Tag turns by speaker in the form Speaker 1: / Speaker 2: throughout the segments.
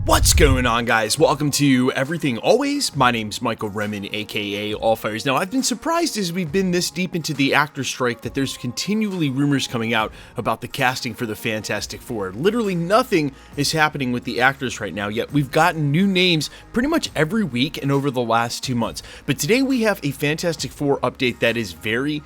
Speaker 1: What's going on, guys? Welcome to Everything Always. My name's Michael Remen, aka Allfires. Now, I've been surprised as we've been this deep into the actor strike that there's continually rumors coming out about the casting for the Fantastic Four. Literally nothing is happening with the actors right now, yet we've gotten new names pretty much every week and over the last 2 months. But today we have a Fantastic Four update that is very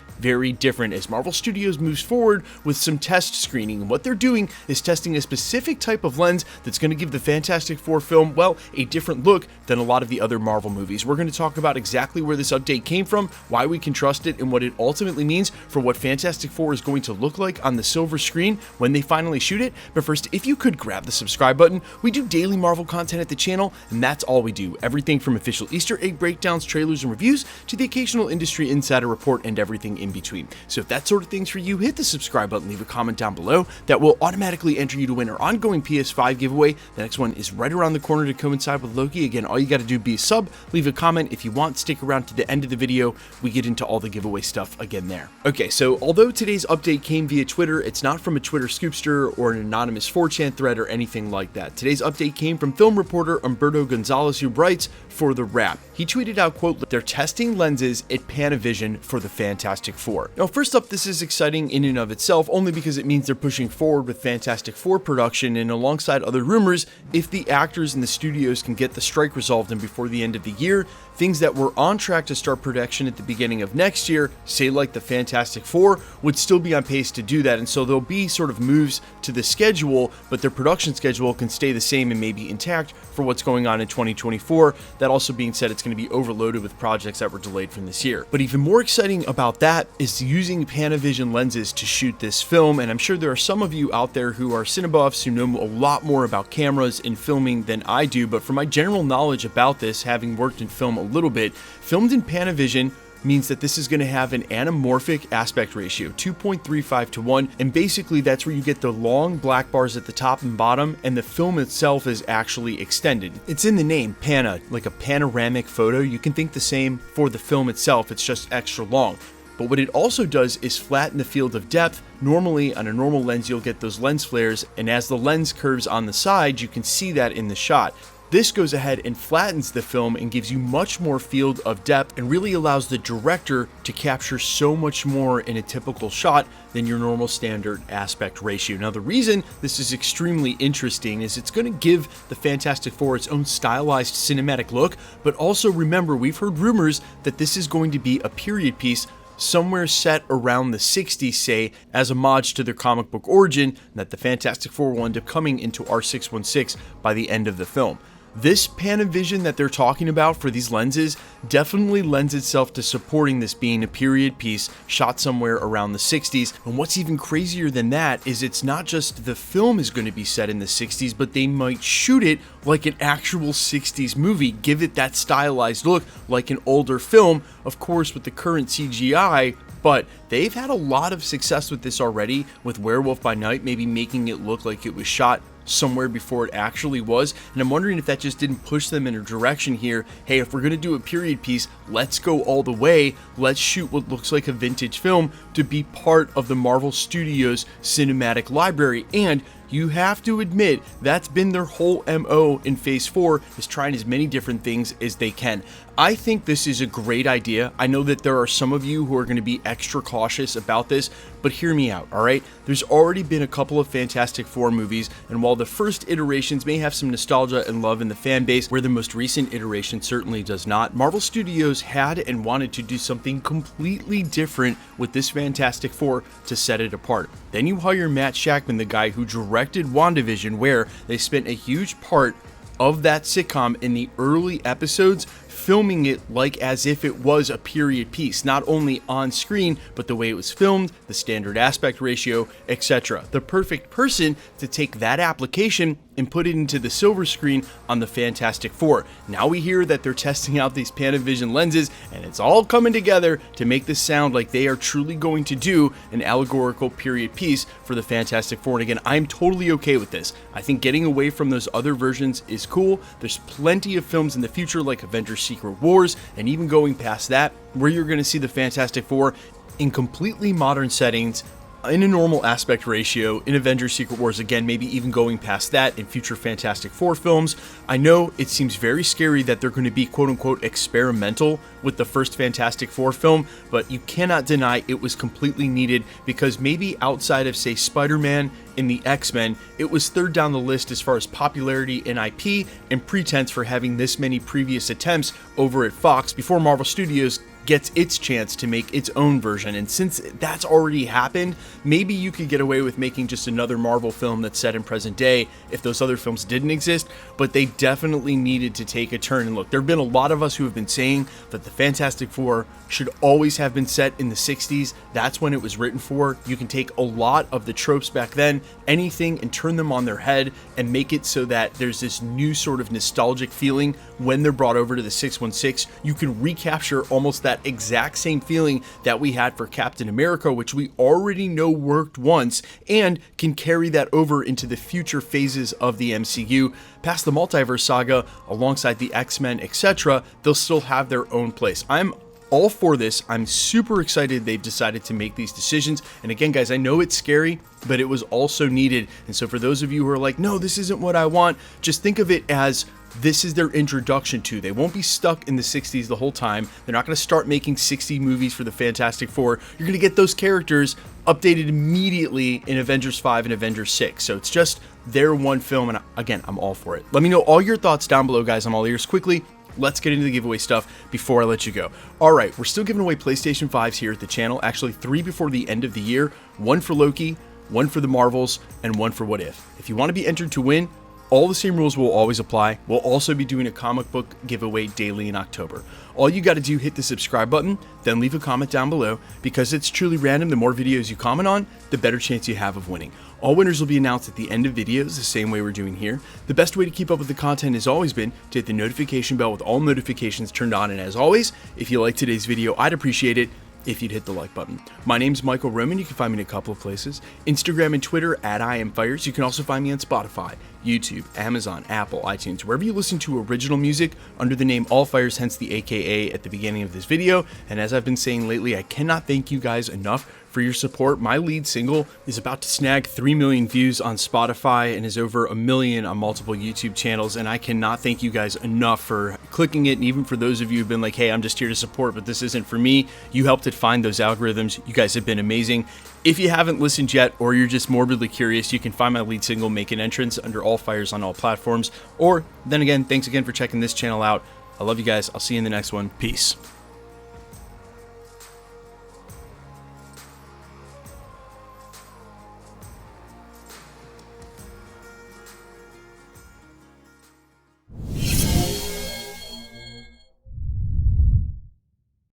Speaker 1: different as Marvel Studios moves forward with some test screening. And what they're doing is testing a specific type of lens that's going to give the Fantastic Four film, well, a different look than a lot of the other Marvel movies. We're going to talk about exactly where this update came from, why we can trust it, and what it ultimately means for what Fantastic Four is going to look like on the silver screen when they finally shoot it. But first, if you could grab the subscribe button. We do daily Marvel content at the channel, and that's all we do. Everything from official Easter egg breakdowns, trailers, and reviews to the occasional industry insider report and everything in between. So if that sort of thing's for you, hit the subscribe button, leave a comment down below. That will automatically enter you to win our ongoing PS5 giveaway. The next one is right around the corner to coincide with Loki. Again, all you got to do is be a sub, leave a comment if you want, stick around to the end of the video. We get into all the giveaway stuff again there. Okay, so although today's update came via Twitter, it's not from a Twitter scoopster or an anonymous 4chan thread or anything like that. Today's update came from film reporter Humberto Gonzalez, who writes for The Wrap. He tweeted out, quote, "They're testing lenses at Panavision for the Fantastic Four." Now, first up, this is exciting in and of itself, only because it means they're pushing forward with Fantastic Four production, and alongside other rumors, if the actors and the studios can get the strike resolved and before the end of the year, things that were on track to start production at the beginning of next year, say like the Fantastic Four, would still be on pace to do that. And so there'll be sort of moves to the schedule, but their production schedule can stay the same and maybe intact for what's going on in 2024. That also being said, it's going to be overloaded with projects that were delayed from this year. But even more exciting about that is using Panavision lenses to shoot this film. And I'm sure there are some of you out there who are cinebuffs who know a lot more about cameras and filming than I do. But from my general knowledge about this, having worked in film a little bit, filmed in Panavision means that this is going to have an anamorphic aspect ratio, 2.35 to 1, and basically that's where you get the long black bars at the top and bottom, and the film itself is actually extended. It's in the name, Pana, like a panoramic photo. You can think the same for the film itself, it's just extra long. But what it also does is flatten the field of depth. Normally, on a normal lens, you'll get those lens flares, and as the lens curves on the side, you can see that in the shot. This goes ahead and flattens the film and gives you much more field of depth and really allows the director to capture so much more in a typical shot than your normal standard aspect ratio. Now, the reason this is extremely interesting is it's going to give the Fantastic Four its own stylized cinematic look, but also remember, we've heard rumors that this is going to be a period piece somewhere set around the 60s, say, as a homage to their comic book origin, and that the Fantastic Four will end up coming into R616 by the end of the film. This Panavision that they're talking about for these lenses definitely lends itself to supporting this being a period piece shot somewhere around the 60s. And what's even crazier than that is it's not just the film is going to be set in the 60s, but they might shoot it like an actual 60s movie, give it that stylized look like an older film, of course with the current CGI. But they've had a lot of success with this already, with Werewolf by Night maybe making it look like it was shot somewhere before it actually was. And I'm wondering if that just didn't push them in a direction here. Hey, if we're going to do a period piece, let's go all the way. Let's shoot what looks like a vintage film to be part of the Marvel Studios cinematic library. And you have to admit, that's been their whole MO in Phase 4, is trying as many different things as they can. I think this is a great idea. I know that there are some of you who are going to be extra cautious about this, but hear me out, alright? There's already been a couple of Fantastic Four movies, and while the first iterations may have some nostalgia and love in the fan base, where the most recent iteration certainly does not, Marvel Studios had and wanted to do something completely different with this Fantastic Four to set it apart. Then you hire Matt Shakman, the guy who directed WandaVision, where they spent a huge part of that sitcom in the early episodes filming it like as if it was a period piece, not only on screen, but the way it was filmed, the standard aspect ratio, etc. The perfect person to take that application and put it into the silver screen on the Fantastic Four. Now we hear that they're testing out these Panavision lenses, and it's all coming together to make this sound like they are truly going to do an allegorical period piece for the Fantastic Four. And again, I'm totally okay with this. I think getting away from those other versions is cool. There's plenty of films in the future like Avengers Secret Wars, and even going past that, where you're going to see the Fantastic Four in completely modern settings, in a normal aspect ratio, in Avengers Secret Wars, again, maybe even going past that in future Fantastic Four films. I know it seems very scary that they're going to be quote-unquote experimental with the first Fantastic Four film, but you cannot deny it was completely needed, because maybe outside of, say, Spider-Man and the X-Men, it was third down the list as far as popularity and IP and pretense for having this many previous attempts over at Fox before Marvel Studios gets its chance to make its own version. And since that's already happened, maybe you could get away with making just another Marvel film that's set in present day if those other films didn't exist, but they definitely needed to take a turn. And look, there have been a lot of us who have been saying that the Fantastic Four should always have been set in the 60s. That's when it was written for. You can take a lot of the tropes back then, anything, and turn them on their head and make it so that there's this new sort of nostalgic feeling when they're brought over to the 616. You can recapture almost that exact same feeling that we had for Captain America, which we already know worked once, and can carry that over into the future phases of the MCU. Past the multiverse saga, alongside the X-Men, etc., they'll still have their own place. I'm all for this. I'm super excited they've decided to make these decisions. And again, guys, I know it's scary, but it was also needed. And so for those of you who are like, no, this isn't what I want, just think of it as this is their introduction to. They won't be stuck in the 60s the whole time. They're not going to start making 60 movies for the Fantastic Four. You're going to get those characters updated immediately in Avengers 5 and Avengers 6. So it's just their one film, and again, I'm all for it. Let me know all your thoughts down below, guys. I'm all ears. Quickly, let's get into the giveaway stuff before I let you go. All right, we're still giving away PlayStation 5s here at the channel. Actually, 3 before the end of the year. 1 for Loki, 1 for the Marvels, and 1 for What If. If you want to be entered to win, all the same rules will always apply. We'll also be doing a comic book giveaway daily in October. All you got to do, hit the subscribe button, then leave a comment down below. Because it's truly random, the more videos you comment on, the better chance you have of winning. All winners will be announced at the end of videos, the same way we're doing here. The best way to keep up with the content has always been to hit the notification bell with all notifications turned on. And as always, if you like today's video, I'd appreciate it if you'd hit the like button. My name's Michael Roman. You can find me in a couple of places. Instagram and Twitter at @IamFires. You can also find me on Spotify, YouTube, Amazon, Apple, iTunes, wherever you listen to original music under the name All Fires, hence the AKA at the beginning of this video. And as I've been saying lately, I cannot thank you guys enough for your support. My lead single is about to snag 3 million views on Spotify and is over 1 million on multiple YouTube channels, and I cannot thank you guys enough for clicking it. And even for those of you who've been like, hey, I'm just here to support, but this isn't for me, you helped it find those algorithms. You guys have been amazing. If you haven't listened yet, or you're just morbidly curious, you can find my lead single Make an Entrance under All Fires on all platforms. Or then again, thanks again for checking this channel out. I love you guys. I'll see you in the next one. Peace.